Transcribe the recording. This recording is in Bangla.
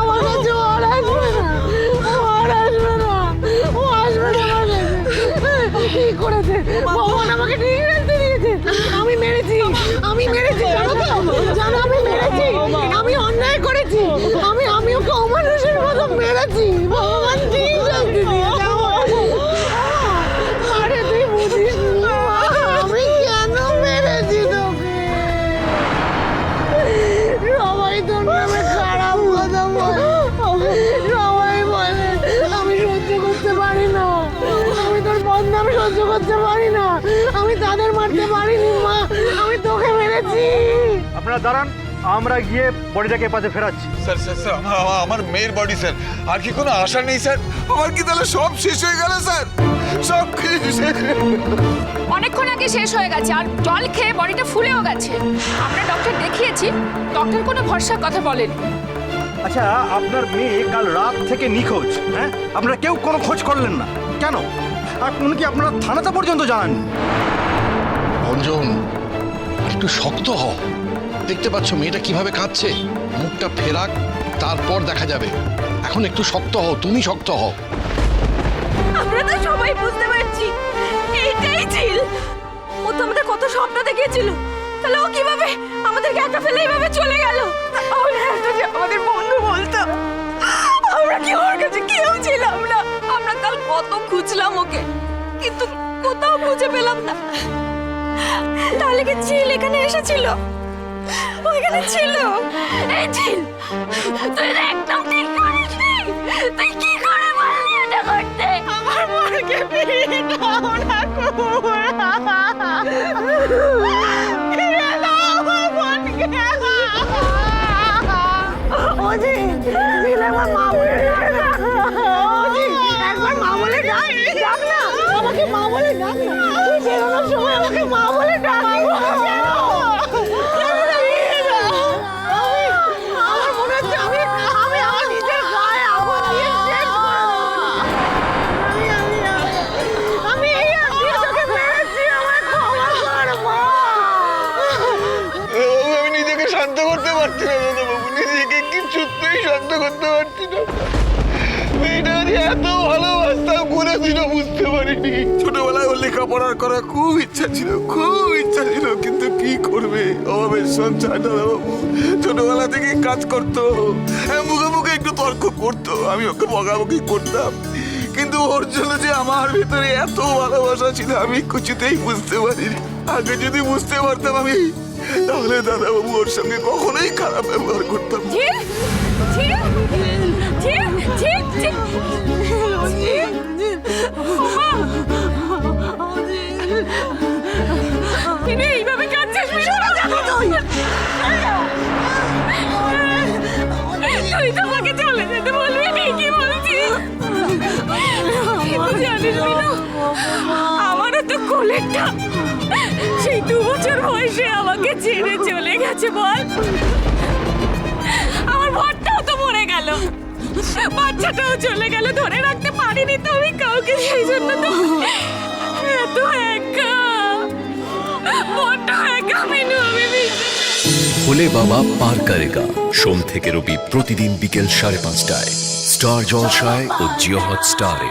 আমার কাছে ও আর আসবে না, ও আর আসবে না, ও আসবে না আমার কাছে। কি করেছে ভগবান আমাকে ঠিক রাখতে দিয়েছে। আমি মেরেছি, আমি মেরেছি, জানো তো? জানো আমি মেরেছি, আমি অন্যায় করেছি, আমি ওকে অমানুষের মতো মেরেছি। ভগবান ঠিক রাখতে দিয়েছে। আরে তুই বুঝিস না আমি কেন মেরেছি তোকে। সবাই তোর নামে খারাপ কথা বলে, সবাই বলে আমি সহ্য করতে পারি না, আমি তোর বদনাম সহ্য করতে পারি না, আমি তাদের মারতে পারিনি মা, আমি তোকে মেরেছি। আপনারা দাঁড়ান, আমরা গিয়ে বডিটাকে পাশে ফেরাচ্ছি। স্যার স্যার স্যার আমার মেয়ের বডি স্যার, আর কি কোনো আশা নেই স্যার? আমার কি তাহলে সব শেষ হয়ে গেল স্যার? সব কিছু শেষ। অনেকক্ষণ আগে শেষ হয়ে গেছে, আর জল খেয়ে বডিটা ফুলেও গেছে। আমরা ডক্টর দেখিয়েছি, ডক্টর কোনো ভরসার কথা বলেনি। আচ্ছা, আপনার মেয়ে কাল রাত থেকে নিখোঁজ, হ্যাঁ? আপনারা কেউ কোনো খোঁজ করলেন না কেন? আর কোন কি আপনারা থানাতে পর্যন্ত জানাননি? রঞ্জন, একটু শক্ত হও। দেখতে পাচ্ছ মেয়েটা কিভাবে কাঁদছে? মুখটা ফেরাক, তারপর দেখা যাবে। এখন একটু শক্ত হও, তুমি শক্ত হও। আমরা তো সবাই বুঝতে পারছি এইটাই ছিল। ও তো আমাদের কত স্বপ্ন দেখিয়েছিল, তাহলে ও কিভাবে আমাদেরকে একা ফেলে এইভাবে চলে গেল? তাহলে একটা যে আমাদের বন্ধু বলতো, আমরা কি ওর কাছে কেউ ছিলাম না? আমরা কাল কত খুঁজলাম ওকে, কিন্তু কোথাও খুঁজে পেলাম না। তাহলে কি ঝিল এখানে এসেছিল? ওইখানে ছিল। এই ঝিল, তুই একদম ঠিক করিসনি। তুই কি করে বললি এটা করতে? আমার বোনকে ফিরিয়ে দাও না কুকুর। ফিরিয়ে দাও আমার বোনকে। ও জি, আমার মা বলে ডাক না। ও জি, একবার মা বলে ডাক, ডাক না, আমাকে মা বলে ডাক না। তুই বেরোনোর সময় আমাকে মা বলে ডাক। আমার মনে হচ্ছে আমি আমার নিজের গায়ে আগুন দিয়ে শেষ করে দেবো। আমি এই আজকে তোকে মেরেছি, আমার ক্ষমা কর মা। আমি নিজেকে শান্ত করতে পারছি না দাদাবাবু, নিজেকে কিছুতেই শান্ত করতে পারছি না। মেয়েটা যে এত ভালোবাসতাম কোনোদিনও বুঝতে পারিনি। ছোটবেলায় ওর লেখাপড়ার করার খুব ইচ্ছা ছিল, খুব ইচ্ছা ছিল, কিন্তু কি করবে, অভাবের সঞ্চয় দাদাবাবু। ছোটবেলা থেকে কাজ করতো, মুখে মুখে একটু তর্ক করতো, আমি ওকে বকাবকি করতাম, কিন্তু ওর জন্য যে আমার ভেতরে এত ভালোবাসা ছিল আমি কিছুতেই বুঝতে পারিনি। আগে যদি বুঝতে পারতাম আমি, তাহলে দাদাবাবু ওর সঙ্গে কখনোই খারাপ ব্যবহার করতাম না। এইভাবে কাঁদছিস? তুই তো আমাকে চলে যেতে বলবি, ঠিকই বলছিস। জানিস আমারও তো কোলেরটা সেই 2 বছর বয়সে আমাকে ছেড়ে চলে গেছে। বল, আমার ভরটাও তো মরে গেল, বাচ্চাটাও চলে গেল, ধরে রাখতে পারিনি তো আমি কাউকে, সেই জন্য তো এত একা, বড্ড একা মিনু। আমি ভোলে বাবা পার করেগা, সোম থেকে রবি প্রতিদিন বিকেল 5:30টায় স্টার জলসায় ও জিও হটস্টারে।